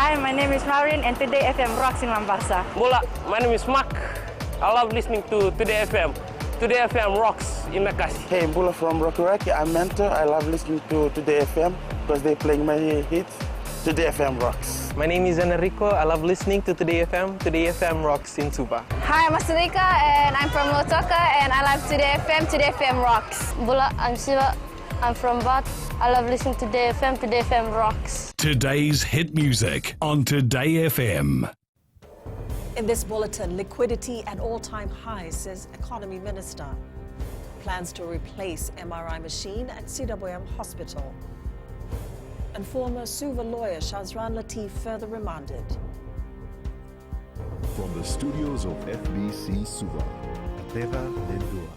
Hi, my name is Maureen and Today FM rocks in Mombasa. Mula, my name is Mark. I love listening to Today FM. Today FM rocks in Makassi. Hey, Bula from Rocky. I'm Mentor. I love listening to Today FM because they're playing my hits. Today FM rocks. My name is Enrico. I love listening to Today FM. Today FM rocks in Suva. Hi, I'm Masarika and I'm from Lotoka and I love Today FM. Today FM rocks. Bula, I'm Siva. I'm from Bat. I love listening to Today FM. Today FM rocks. Today's hit music on Today FM. In this bulletin, liquidity at all-time highs, says Economy Minister. Plans to replace MRI machine at CWM Hospital. And former Suva lawyer Shazran Latif further remanded. From the studios of FBC Suva, Ateva Lendua.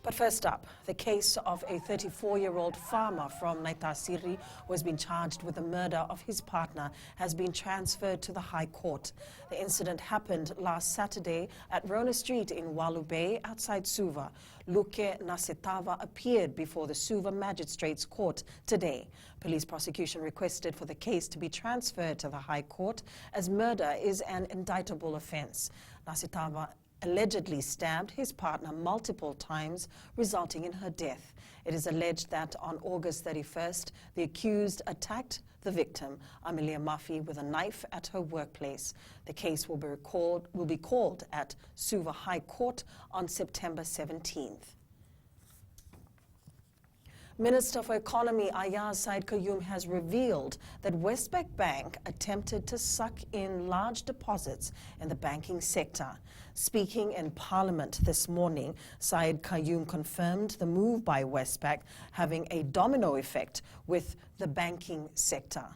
But first up, the case of a 34-year-old farmer from Naitasiri who has been charged with the murder of his partner has been transferred to the High Court. The incident happened last Saturday at Rona Street in Walu Bay outside Suva. Luke Nasetava appeared before the Suva Magistrates Court today. Police prosecution requested for the case to be transferred to the High Court as murder is an indictable offence. Nasetava allegedly stabbed his partner multiple times, resulting in her death. It is alleged that on August 31st, the accused attacked the victim, Amelia Murphy, with a knife at her workplace. The case will be called at Suva High Court on September 17th. Minister for Economy Ayaz Said Qayyum has revealed that Westpac Bank attempted to suck in large deposits in the banking sector. Speaking in Parliament this morning, Said Qayyum confirmed the move by Westpac having a domino effect with the banking sector,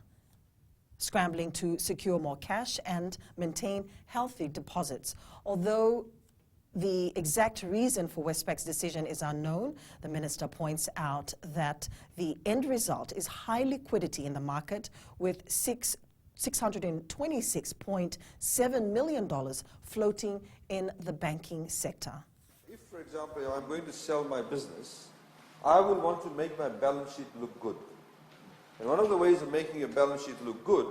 scrambling to secure more cash and maintain healthy deposits. Although the exact reason for Westpac's decision is unknown, the minister points out that the end result is high liquidity in the market with $626.7 million floating in the banking sector. If, for example, I'm going to sell my business, I will want to make my balance sheet look good. And one of the ways of making your balance sheet look good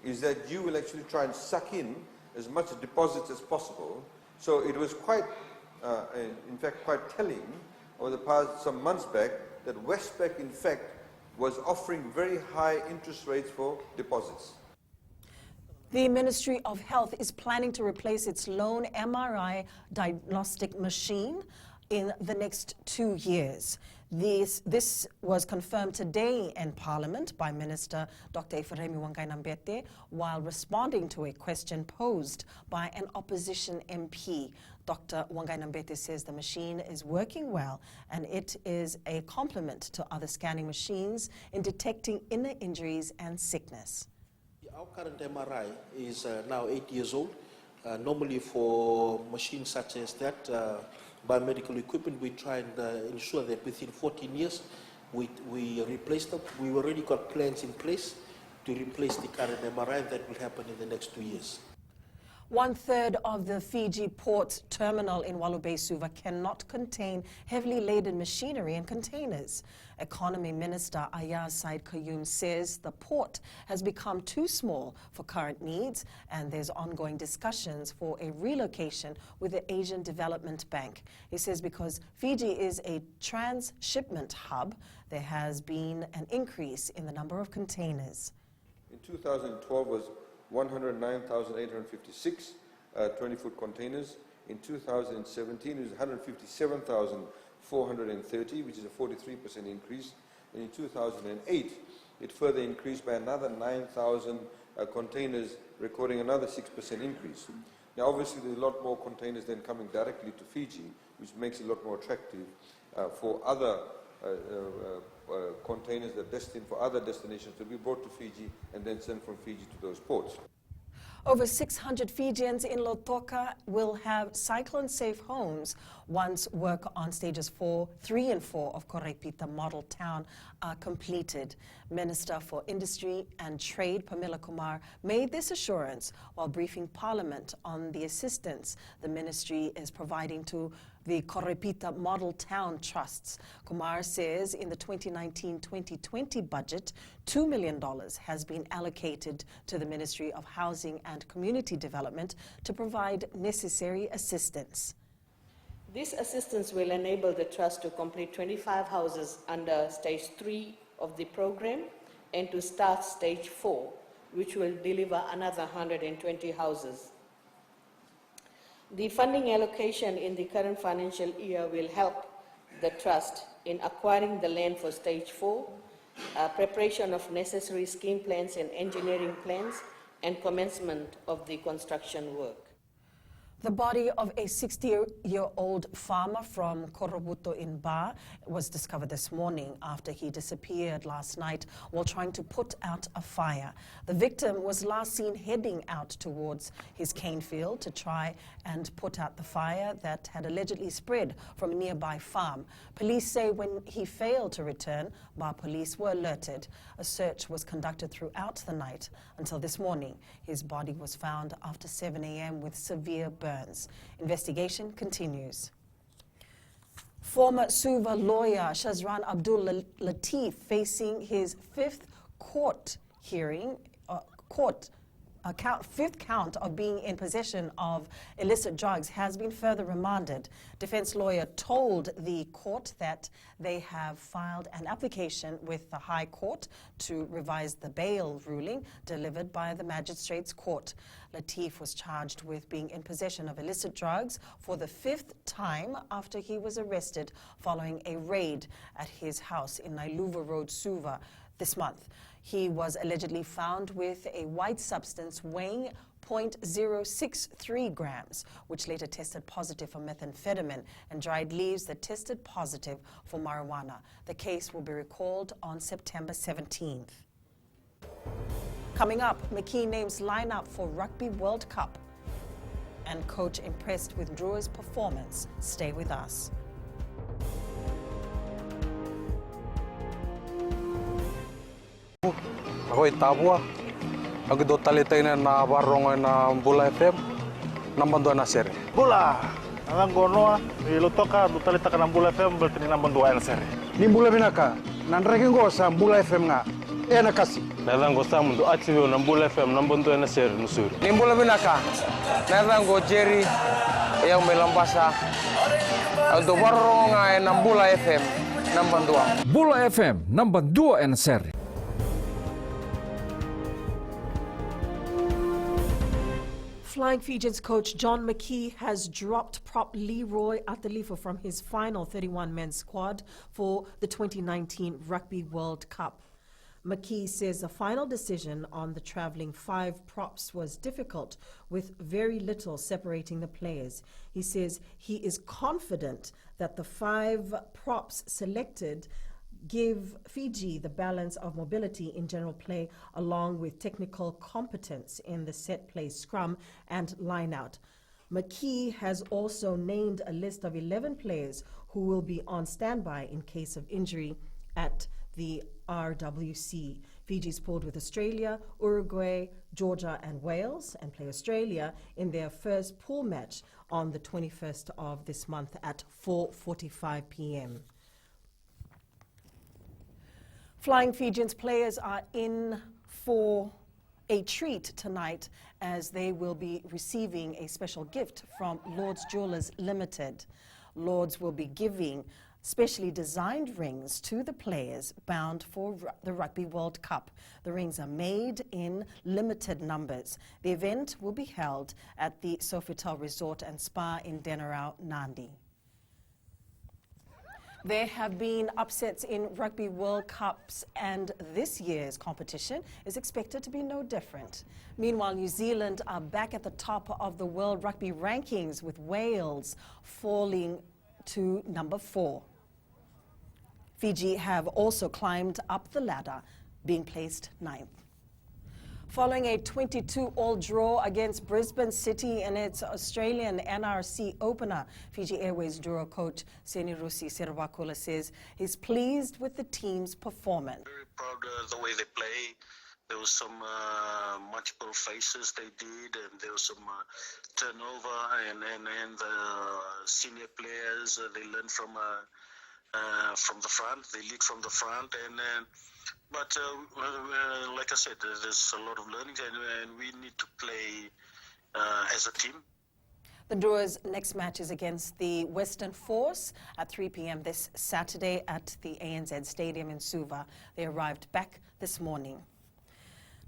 is that you will actually try and suck in as much deposits as possible. So it was quite, in fact, quite telling over the past some months back that Westpac, in fact, was offering very high interest rates for deposits. The Ministry of Health is planning to replace its lone MRI diagnostic machine in the next 2 years. This was confirmed today in Parliament by Minister Dr. Ephraim Wangai-Nambete while responding to a question posed by an opposition MP. Dr. Wangai-Nambete says the machine is working well and it is a complement to other scanning machines in detecting inner injuries and sickness. Our current MRI is now 8 years old. Normally for machines such as that, biomedical equipment, we try and ensure that within 14 years we replace them. We already got plans in place to replace the current MRI. That will happen in the next 2 years. 1/3 of the Fiji port terminal in Walu Bay, Suva cannot contain heavily laden machinery and containers. Economy Minister Ayaz Said Qayyum says the port has become too small for current needs and there's ongoing discussions for a relocation with the Asian Development Bank. He says because Fiji is a transshipment hub, there has been an increase in the number of containers. In 2012 was 109,856 20-foot containers. In 2017, it was 157,430, which is a 43% increase. And in 2008, it further increased by another 9,000 containers, recording another 6% increase. Now, obviously, there's a lot more containers then coming directly to Fiji, which makes it a lot more attractive for other containers that are destined for other destinations to be brought to Fiji and then sent from Fiji to those ports. Over 600 Fijians in Lotoka will have cyclone-safe homes once work on stages 3 and 4 of Korepita Model Town are completed. Minister for Industry and Trade, Pamela Kumar, made this assurance while briefing Parliament on the assistance the ministry is providing to the Korepita Model Town trusts. Kumar says in the 2019-2020 budget, $2 million has been allocated to the Ministry of Housing and Community Development to provide necessary assistance. This assistance will enable the trust to complete 25 houses under stage 3 of the program and to start stage 4, which will deliver another 120 houses. The funding allocation in the current financial year will help the trust in acquiring the land for stage 4, preparation of necessary scheme plans and engineering plans, and commencement of the construction work. The body of a 60-year-old farmer from Korobuto in Ba was discovered this morning after he disappeared last night while trying to put out a fire. The victim was last seen heading out towards his cane field to try and put out the fire that had allegedly spread from a nearby farm. Police say when he failed to return, Ba police were alerted. A search was conducted throughout the night until this morning. His body was found after 7 a.m. with severe burns. Investigation continues. Former Suva lawyer Shazran Abdul Latif facing his fifth count of being in possession of illicit drugs has been further remanded. Defense lawyer told the court that they have filed an application with the High Court to revise the bail ruling delivered by the Magistrates Court. Latif was charged with being in possession of illicit drugs for the fifth time after he was arrested following a raid at his house in Nailuva Road, Suva, this month. He was allegedly found with a white substance weighing 0.063 grams, which later tested positive for methamphetamine, and dried leaves that tested positive for marijuana. The case will be recalled on September 17th. Coming up, McKee names lineup for Rugby World Cup, and coach impressed with Drewer's performance. Stay with us. Ako Tabua. Ako do talitay na barong na Bula FM. Nambando na sir. Bula. Ang gono ilutoka do talita ka ng Bula FM berarti nambando na sir. Ni Bula binaka. Nanreken go sa Bula FM nga. Na kasi. Nadang go sa mundo atlivo ng Bula FM nambando na sir nusuri. Ni Bula binaka. Nadang go Jerry yang melambasa. Do barong nga ng Bula FM nambando. Bula FM nambando na sir. Flying Fijians coach John McKee has dropped prop Leroy Atalifa from his final 31-man squad for the 2019 Rugby World Cup. McKee says the final decision on the travelling 5 props was difficult, with very little separating the players. He says he is confident that the 5 props selected give Fiji the balance of mobility in general play along with technical competence in the set play scrum and line-out. McKee has also named a list of 11 players who will be on standby in case of injury at the RWC. Fiji's pooled with Australia, Uruguay, Georgia and Wales, and play Australia in their first pool match on the 21st of this month at 4:45 p.m. Flying Fijians players are in for a treat tonight as they will be receiving a special gift from Lord's Jewelers Limited. Lord's will be giving specially designed rings to the players bound for the Rugby World Cup. The rings are made in limited numbers. The event will be held at the Sofitel Resort and Spa in Denarau, Nandi. There have been upsets in Rugby World Cups, and this year's competition is expected to be no different. Meanwhile, New Zealand are back at the top of the World Rugby rankings, with Wales falling to number 4. Fiji have also climbed up the ladder, being placed 9th. Following a 22-all draw against Brisbane City in its Australian NRC opener, Fiji Airways Drua coach Senirusi Servakula says he's pleased with the team's performance. Very proud of the way they play. there was some multiple faces they did, and there was some turnover, and the senior players they learned from the front, they lead from the front, but like I said, there's a lot of learning, and we need to play as a team. The Drewers' next match is against the Western Force at 3 p.m. this Saturday at the ANZ Stadium in Suva. They arrived back this morning.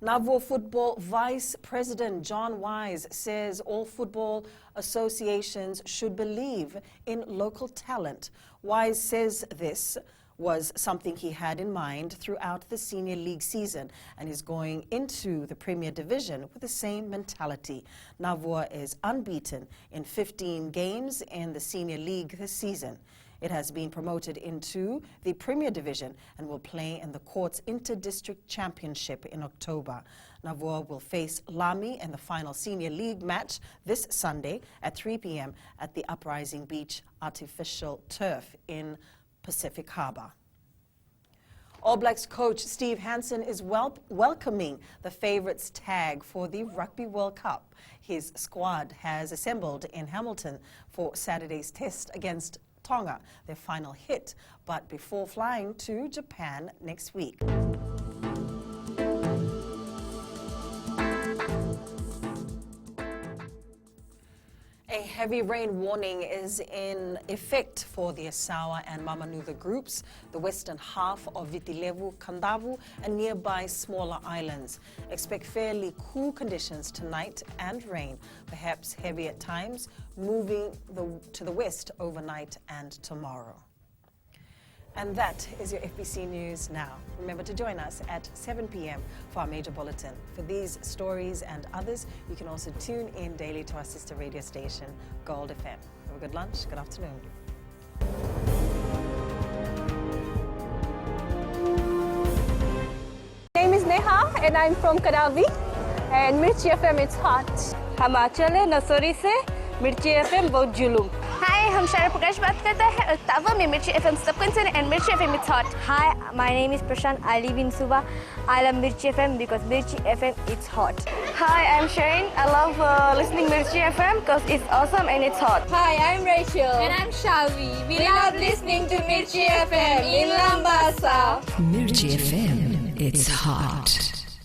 Navua Football Vice President John Wise says all football associations should believe in local talent. Wise says this was something he had in mind throughout the Senior League season and is going into the Premier Division with the same mentality. Navua is unbeaten in 15 games in the Senior League this season. It has been promoted into the Premier Division and will play in the Courts Inter-District Championship in October. Navua will face Lami in the final Senior League match this Sunday at 3 p.m. at the Uprising Beach Artificial Turf in Pacific Harbour. All Blacks coach Steve Hansen is welcoming the favourites tag for the Rugby World Cup. His squad has assembled in Hamilton for Saturday's test against Tonga, their final hit, but before flying to Japan next week. A heavy rain warning is in effect for the Asawa and Mamanuca groups, the western half of Vitilevu, Kandavu, and nearby smaller islands. Expect fairly cool conditions tonight and rain, perhaps heavy at times, moving to the west overnight and tomorrow. And that is your FBC News Now. Remember to join us at 7 p.m. for our major bulletin. For these stories and others, you can also tune in daily to our sister radio station, Gold FM. Have a good lunch. Good afternoon. My name is Neha and I'm from Kadavi. And Mirchi FM, it's hot. हम आचल नसोरी से मिर्ची FM बहुत जुलूम. Hi, हम शारा प्रकाश बात करते हैं अक्तावा में Mirchi FM subcontinent and Mirchi FM it's hot. Hi, my name is Prashant. I live in Suva. I love Mirchi FM because Mirchi FM it's hot. Hi, I'm Shane. I love listening Mirchi FM because it's awesome and it's hot. Hi, I'm Rachel. And I'm Shavi. We love listening to Mirchi FM in Lambasa. Mirchi FM, it's hot.